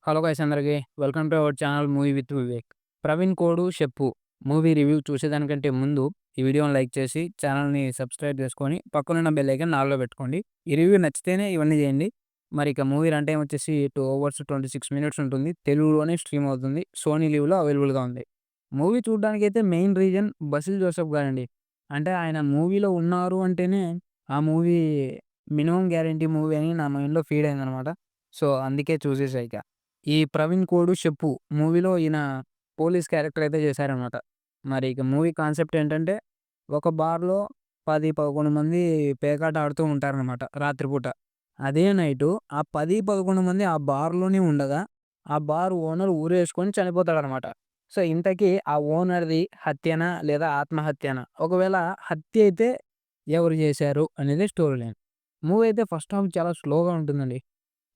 Hello guys అందరికి welcome to our channel movie with Vivek. Praveen code చెప్పు movie review చూసేదానికంటే ముందు ఈ వీడియోని లైక్ చేసి ఛానల్ని సబ్స్క్రైబ్ చేసుకొని పక్కనున్న బెల్ ఐకాన్ ఆల్లో పెట్టుకోండి. ఈ రివ్యూ నచ్చితేనే ఇవన్నీ చేయండి. మరి ఇక మూవీ రన్ టైం వచ్చేసి 2 అవర్స్ 26 మినిట్స్ ఉంటుంది. తెలుగులోనే స్ట్రీమ్ అవుతుంది. సోనీ లీవ్లో అవైలబుల్గా ఉంది. మూవీ చూడడానికైతే మెయిన్ రీజన్ బసిల్ జోసెఫ్ గారండి. అంటే ఆయన మూవీలో ఉన్నారు అంటేనే ఆ మూవీ మినిమం గ్యారంటీ మూవీ అని నా మైండ్లో ఫీడ్ అయిందనమాట. సో అందుకే చూసేసా ఇక. ఈ 'ప్రవీణ్ కోడు చెప్పు' మూవీలో ఈయన పోలీస్ క్యారెక్టర్ అయితే చేశారనమాట. మరి ఇక మూవీ కాన్సెప్ట్ ఏంటంటే, ఒక బార్‌లో 10, 11 మంది పేకాట ఆడుతూ ఉంటారనమాట రాత్రిపూట. అదే నైటు ఆ 10, 11 మంది ఆ బార్‌లోనే ఉండగా, ఆ బార్ ఓనర్ ఉరేసుకొని చనిపోతాడనమాట. సో, ఇంతకీ ఆ ఓనర్‌ది హత్యనా? లేదా ఆత్మహత్యనా? ఒకవేళ హత్య అయితే ఎవరు చేశారు? అనేది స్టోరీ లైన్. మూవీ అయితే ఫస్ట్ హాఫ్ చాలా స్లోగా ఉంటుందండి.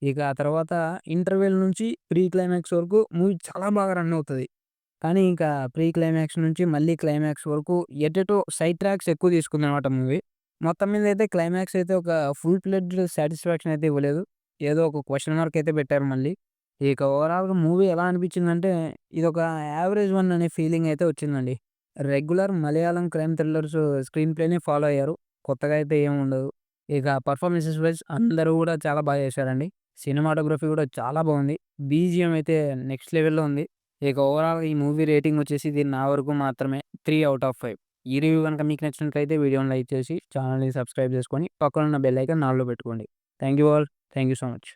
ఇక ఆ తర్వాత ఇంటర్వెల్ నుంచి ప్రీ క్లైమాక్స్ వరకు మూవీ చాలా బాగా రన్ అవుతది. కానీ ఇంకా ప్రీ క్లైమాక్స్ నుంచి మళ్ళీ క్లైమాక్స్ వరకు ఎటెటో సైడ్ ట్రాక్స్ ఎక్కువ తీసుకుందనమాట మూవీ. మొత్తం మీద అయితే క్లైమాక్స్ అయితే ఒక ఫుల్ ఫ్లెడ్జ్డ్ సాటిస్ఫాక్షన్ అయితే ఇవ్వలేదు. ఏదో ఒక క్వెషన్ మార్క్ అయితే పెట్టారు మళ్ళీ. ఇక ఓవరాల్‌గా మూవీ ఎలా అనిపించిందంటే ఇదొక యావరేజ్ వన్ అనే ఫీలింగ్ అయితే వచ్చిందండి. Regular Malayalam crime thrillers screen ప్లే‌ని ఫాలో అయ్యారు. కొత్తగా అయితే ఏముండదు. ఇక పర్ఫార్మెన్సెస్ వైస్ అందరూ కూడా చాలా బాగా చేశారండి. సినిమాటోగ్రఫీ కూడా చాలా బాగుంది. బీజీఎం అయితే నెక్స్ట్ లెవెల్‌లో ఉంది. ఇక ఓవరాల్‌గా ఈ మూవీ రేటింగ్ వచ్చేసి ఇది నా వరకు మాత్రమే 3/5. ఈ రివ్యూ గనుక మీకు నచ్చినట్లయితే వీడియోని లైక్ చేసి ఛానల్‌ని సబ్స్క్రైబ్ చేసుకొని పక్కనున్న బెల్ ఐకాన్ ఆల్‌లో పెట్టుకోండి. Thank you all. Thank you so much.